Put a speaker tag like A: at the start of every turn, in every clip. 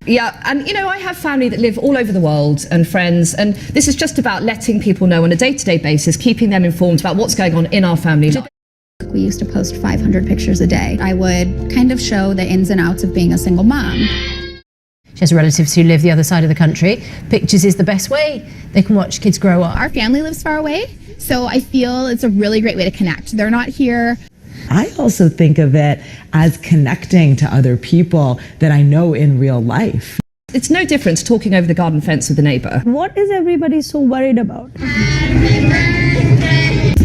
A: Yeah, and I have family that live all over the world and friends, and this is just about letting people know on a day-to-day basis, keeping them informed about what's going on in our family life.
B: We used to post 500 pictures a day. I would kind of show the ins and outs of being a single mom.
C: She has relatives who live the other side of the country. Pictures is the best way. They can watch kids grow up.
B: Our family lives far away, so I feel it's a really great way to connect. They're not here.
D: I also think of it as connecting to other people that I know in real life.
A: It's no different to talking over the garden fence with the neighbour.
E: What is everybody so worried about?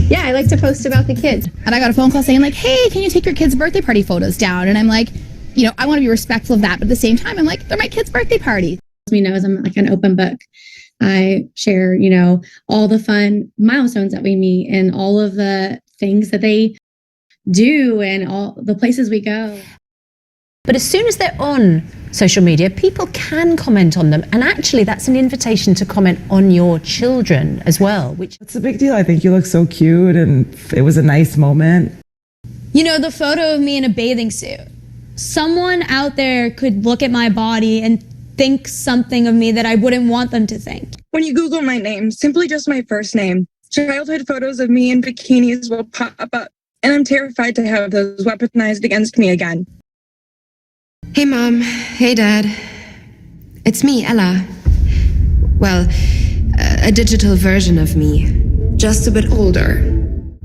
B: Yeah, I like to post about the kids. And I got a phone call saying like, hey, can you take your kids' birthday party photos down? And I'm like, I want to be respectful of that, but at the same time, I'm like, they're my kids' birthday party.
F: Me knows I'm like an open book. I share, all the fun milestones that we meet and all of the things that they do and all the places we go.
C: But as soon as they're on social media, people can comment on them. And actually, that's an invitation to comment on your children as well.
D: It's a big deal. I think you look so cute and it was a nice moment.
G: The photo of me in a bathing suit. Someone out there could look at my body and think something of me that I wouldn't want them to think.
H: When you Google my name, simply just my first name, childhood photos of me in bikinis will pop up, and I'm terrified to have those weaponized against me again.
I: Hey Mom, hey Dad. It's me, Ella. Well, a digital version of me, just a bit older.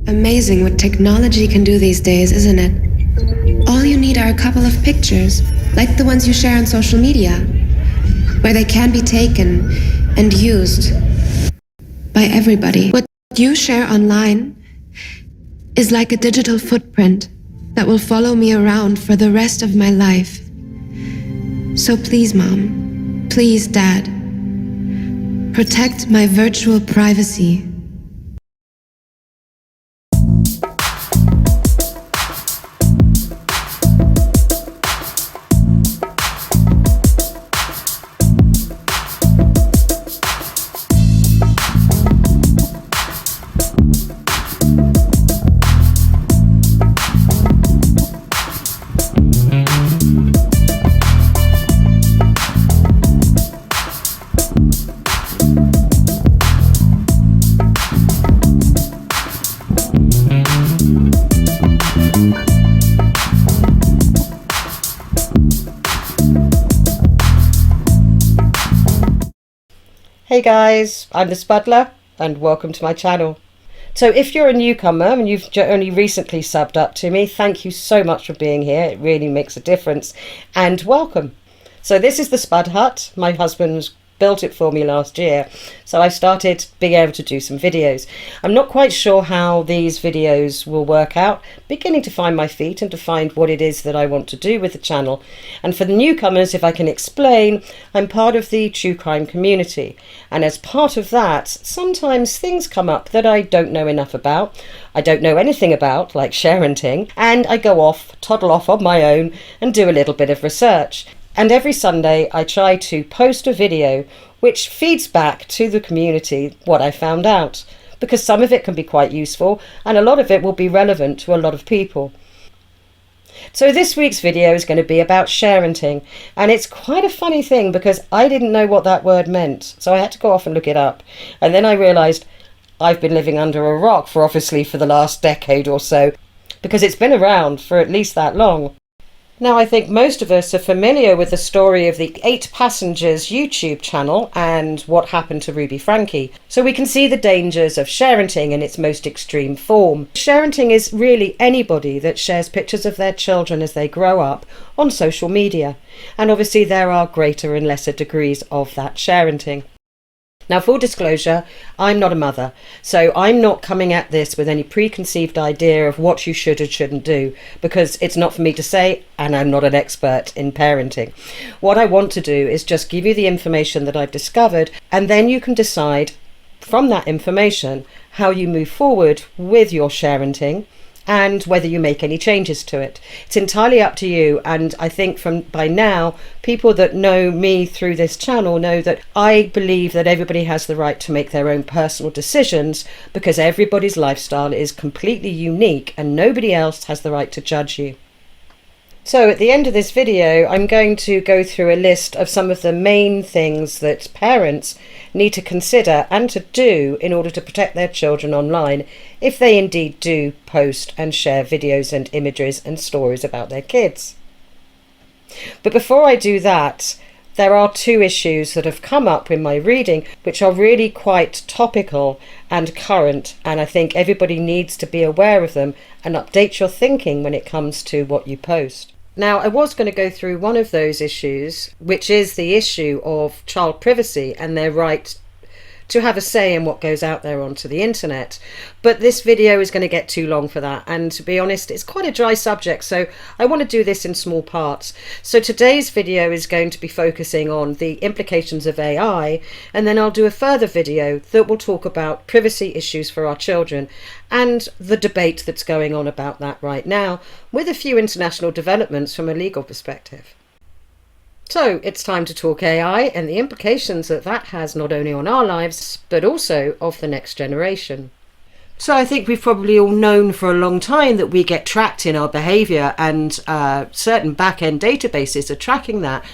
I: Amazing what technology can do these days, isn't it? All you need are a couple of pictures, like the ones you share on social media, where they can be taken and used by everybody. What you share online is like a digital footprint that will follow me around for the rest of my life. So please, Mom, please, Dad, protect my virtual privacy.
J: Hey guys, I'm the Spuddler and welcome to my channel. So if you're a newcomer and you've only recently subbed up to me, thank you so much for being here. It really makes a difference, and welcome. So this is the Spud Hut. My husband's built it for me last year, so I started being able to do some videos. I'm not quite sure how these videos will work out, beginning to find my feet and to find what it is that I want to do with the channel. And for the newcomers, if I can explain, I'm part of the true crime community, and as part of that, sometimes things come up that I don't know enough about, I don't know anything about, like Sharenting, and I go off, toddle off on my own and do a little bit of research. And every Sunday I try to post a video which feeds back to the community what I found out, because some of it can be quite useful and a lot of it will be relevant to a lot of people. So this week's video is going to be about sharenting, and it's quite a funny thing because I didn't know what that word meant, so I had to go off and look it up, and then I realised I've been living under a rock for the last decade or so, because it's been around for at least that long. Now, I think most of us are familiar with the story of the 8 Passengers YouTube channel and what happened to Ruby Frankie, so we can see the dangers of sharenting in its most extreme form. Sharenting is really anybody that shares pictures of their children as they grow up on social media, and obviously there are greater and lesser degrees of that sharenting. Now, full disclosure, I'm not a mother, so I'm not coming at this with any preconceived idea of what you should and shouldn't do, because it's not for me to say, and I'm not an expert in parenting. What I want to do is just give you the information that I've discovered, and then you can decide from that information how you move forward with your sharenting and whether you make any changes to it. It's entirely up to you, and I think by now people that know me through this channel know that I believe that everybody has the right to make their own personal decisions, because everybody's lifestyle is completely unique and nobody else has the right to judge you. So at the end of this video, I'm going to go through a list of some of the main things that parents need to consider and to do in order to protect their children online if they indeed do post and share videos and images and stories about their kids. But before I do that, there are two issues that have come up in my reading which are really quite topical and current, and I think everybody needs to be aware of them and update your thinking when it comes to what you post. Now, I was going to go through one of those issues, which is the issue of child privacy and their right to have a say in what goes out there onto the internet. But this video is going to get too long for that, and to be honest, it's quite a dry subject, so I want to do this in small parts. So today's video is going to be focusing on the implications of AI, and then I'll do a further video that will talk about privacy issues for our children and the debate that's going on about that right now, with a few international developments from a legal perspective. So it's time to talk AI and the implications that that has not only on our lives, but also of the next generation. So I think we've probably all known for a long time that we get tracked in our behaviour, and certain back-end databases are tracking that,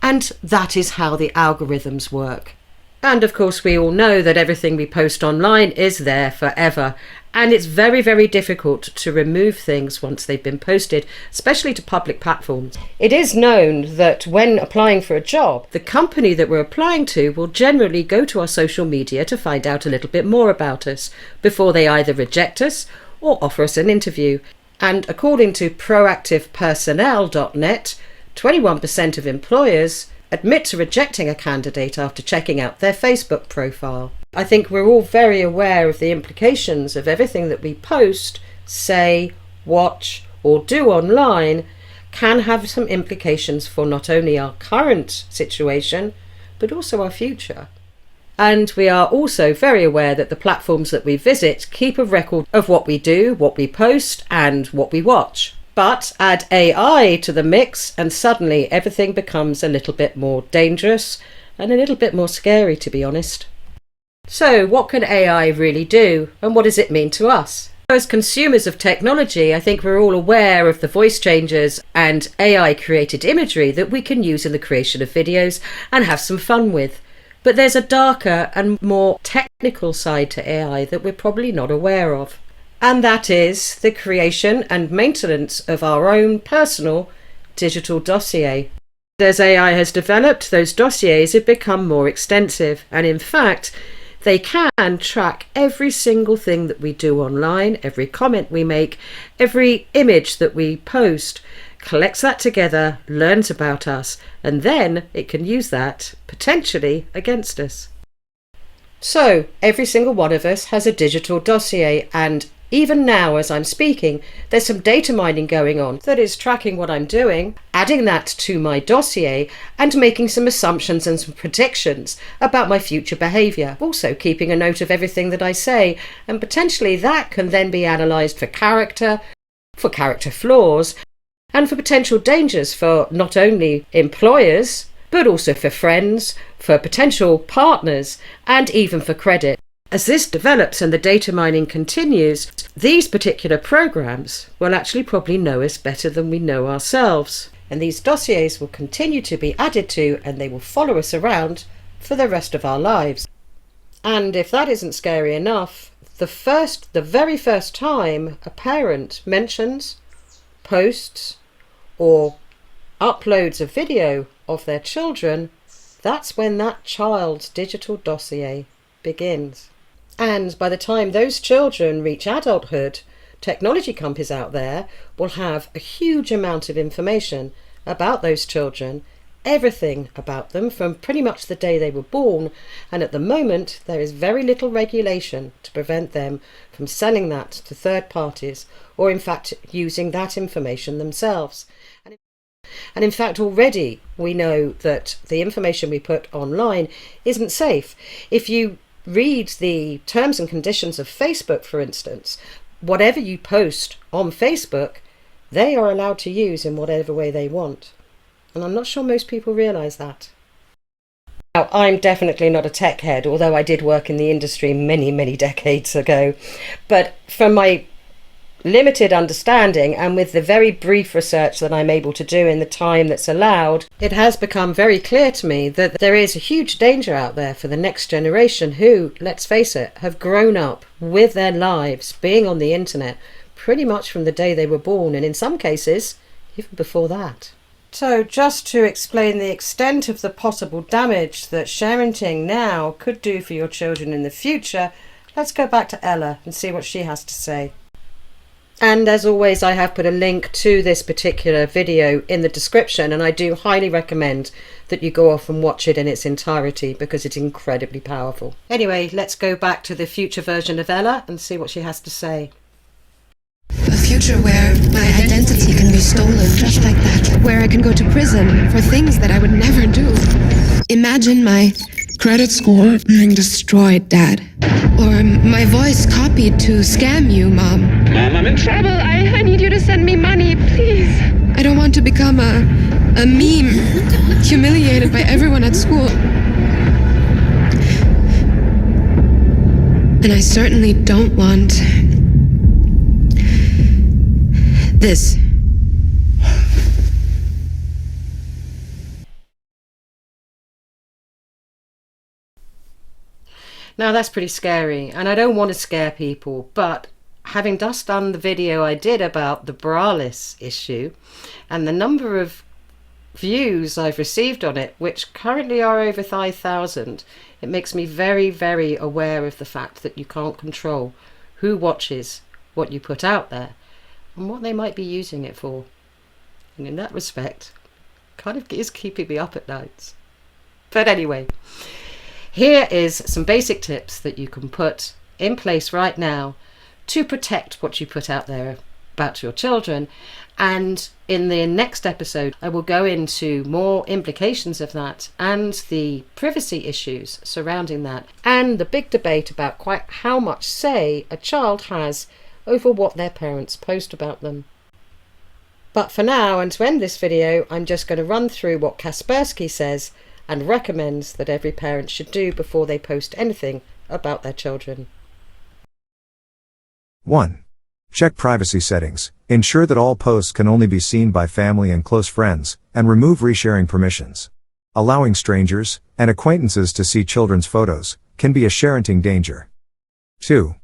J: and that is how the algorithms work. And of course we all know that everything we post online is there forever, and it's very, very difficult to remove things once they've been posted, especially to public platforms. It is known that when applying for a job, the company that we're applying to will generally go to our social media to find out a little bit more about us before they either reject us or offer us an interview. And according to proactivepersonnel.net, 21% of employers admit to rejecting a candidate after checking out their Facebook profile. I think we're all very aware of the implications of everything that we post, say, watch, or do online can have some implications for not only our current situation, but also our future. And we are also very aware that the platforms that we visit keep a record of what we do, what we post, and what we watch. But add AI to the mix and suddenly everything becomes a little bit more dangerous and a little bit more scary, to be honest. So what can AI really do, and what does it mean to us? As consumers of technology, I think we're all aware of the voice changes and AI created imagery that we can use in the creation of videos and have some fun with. But there's a darker and more technical side to AI that we're probably not aware of. And that is the creation and maintenance of our own personal digital dossier. As AI has developed, those dossiers have become more extensive, and in fact, they can track every single thing that we do online, every comment we make, every image that we post, collects that together, learns about us, and then it can use that potentially against us. So every single one of us has a digital dossier, and even now, as I'm speaking, there's some data mining going on that is tracking what I'm doing, adding that to my dossier, and making some assumptions and some predictions about my future behaviour. Also keeping a note of everything that I say, and potentially that can then be analysed for character flaws, and for potential dangers for not only employers, but also for friends, for potential partners, and even for credit. As this develops and the data mining continues, these particular programs will actually probably know us better than we know ourselves. And these dossiers will continue to be added to, and they will follow us around for the rest of our lives. And if that isn't scary enough, the very first time a parent mentions, posts, or uploads a video of their children, that's when that child's digital dossier begins. And by the time those children reach adulthood, technology companies out there will have a huge amount of information about those children, everything about them from pretty much the day they were born, and at the moment there is very little regulation to prevent them from selling that to third parties, or in fact using that information themselves. And in fact already we know that the information we put online isn't safe. If you read the terms and conditions of Facebook, for instance, whatever you post on Facebook, they are allowed to use in whatever way they want. And I'm not sure most people realise that. Now, I'm definitely not a tech head, although I did work in the industry many, many decades ago. But from my limited understanding and with the very brief research that I'm able to do in the time that's allowed, it has become very clear to me that there is a huge danger out there for the next generation who, let's face it, have grown up with their lives being on the internet pretty much from the day they were born, and in some cases, even before that. So just to explain the extent of the possible damage that Sharenting now could do for your children in the future, let's go back to Ella and see what she has to say. And as always, I have put a link to this particular video in the description, and I do highly recommend that you go off and watch it in its entirety because it's incredibly powerful. Anyway, let's go back to the future version of Ella and see what she has to say.
I: A future where my identity can be stolen just like that. Where I can go to prison for things that I would never do. Imagine my credit score being destroyed, Dad. Or my voice copied to scam you, Mom.
K: Mom, I'm in trouble.
I: I need you to send me money, please. I don't want to become a meme, humiliated by everyone at school. And I certainly don't want this.
J: Now that's pretty scary, and I don't want to scare people, but having just done the video I did about the braless issue and the number of views I've received on it, which currently are over 5,000, it makes me very, very aware of the fact that you can't control who watches what you put out there and what they might be using it for. And in that respect, kind of is keeping me up at nights. But anyway, here is some basic tips that you can put in place right now to protect what you put out there about your children. And in the next episode, I will go into more implications of that and the privacy issues surrounding that and the big debate about quite how much say a child has over what their parents post about them. But for now, and to end this video, I'm just going to run through what Kaspersky says and recommends that every parent should do before they post anything about their children.
L: 1. Check privacy settings. Ensure that all posts can only be seen by family and close friends, and remove resharing permissions. Allowing strangers and acquaintances to see children's photos can be a sharenting danger. 2.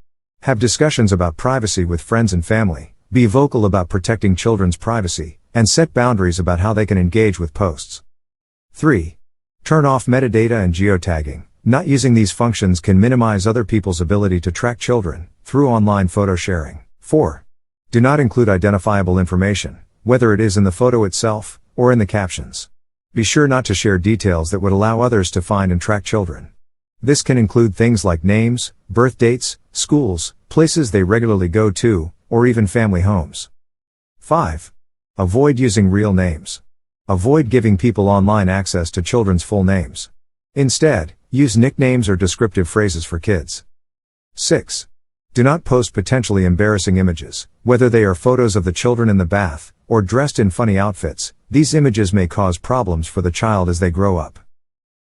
L: Have discussions about privacy with friends and family. Be vocal about protecting children's privacy, and set boundaries about how they can engage with posts. 3. Turn off metadata and geotagging. Not using these functions can minimize other people's ability to track children through online photo sharing. 4. Do not include identifiable information, whether it is in the photo itself or in the captions. Be sure not to share details that would allow others to find and track children. This can include things like names, birth dates, schools, places they regularly go to, or even family homes. 5. Avoid using real names. Avoid giving people online access to children's full names. Instead, use nicknames or descriptive phrases for kids. 6. Do not post potentially embarrassing images, whether they are photos of the children in the bath, or dressed in funny outfits. These images may cause problems for the child as they grow up.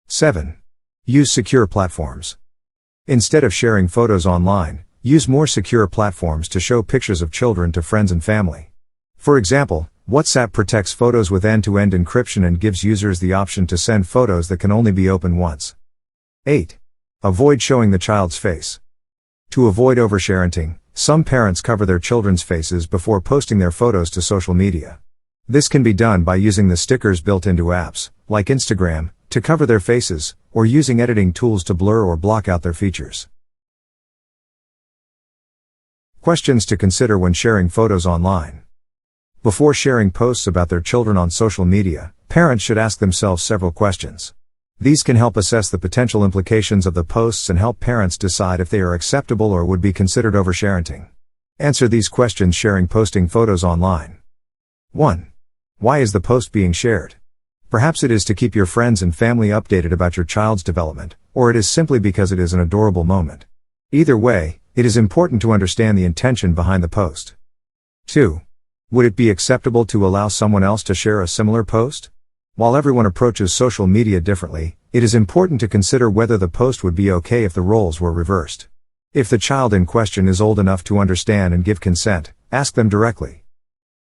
L: 7. Use secure platforms. Instead of sharing photos online, use more secure platforms to show pictures of children to friends and family. For example, WhatsApp protects photos with end-to-end encryption and gives users the option to send photos that can only be opened once. 8. Avoid showing the child's face. To avoid oversharenting, some parents cover their children's faces before posting their photos to social media. This can be done by using the stickers built into apps, like Instagram, to cover their faces, or using editing tools to blur or block out their features. Questions to consider when sharing photos online. Before sharing posts about their children on social media, parents should ask themselves several questions. These can help assess the potential implications of the posts and help parents decide if they are acceptable or would be considered oversharenting. Answer these questions sharing posting photos online. 1. Why is the post being shared? Perhaps it is to keep your friends and family updated about your child's development, or it is simply because it is an adorable moment. Either way, it is important to understand the intention behind the post. 2. Would it be acceptable to allow someone else to share a similar post? While everyone approaches social media differently, it is important to consider whether the post would be okay if the roles were reversed. If the child in question is old enough to understand and give consent, Ask them directly.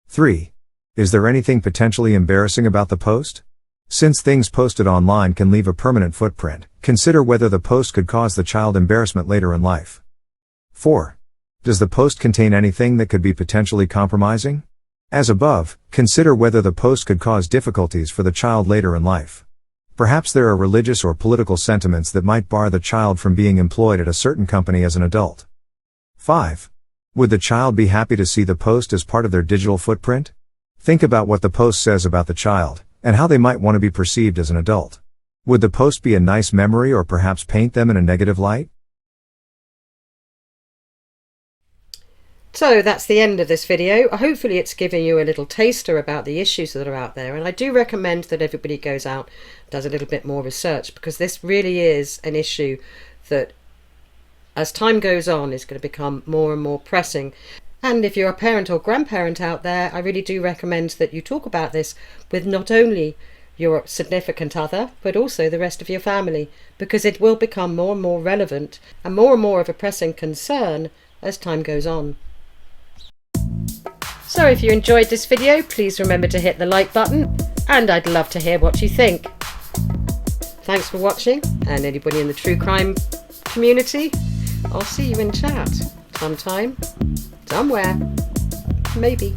L: 3. Is there anything potentially embarrassing about the post? Since things posted online can leave a permanent footprint, consider whether the post could cause the child embarrassment later in life. 4. Does the post contain anything that could be potentially compromising? As above, consider whether the post could cause difficulties for the child later in life. Perhaps there are religious or political sentiments that might bar the child from being employed at a certain company as an adult. 5. Would the child be happy to see the post as part of their digital footprint? Think about what the post says about the child, and how they might want to be perceived as an adult. Would the post be a nice memory or perhaps paint them in a negative light?
J: So that's the end of this video. Hopefully it's given you a little taster about the issues that are out there, and I do recommend that everybody goes out and does a little bit more research, because this really is an issue that as time goes on is going to become more and more pressing. And if you're a parent or grandparent out there, I really do recommend that you talk about this with not only your significant other, but also the rest of your family, because it will become more and more relevant and more of a pressing concern as time goes on. So if you enjoyed this video, please remember to hit the like button, and I'd love to hear what you think. Thanks for watching, and anybody in the true crime community, I'll see you in chat sometime, somewhere, maybe.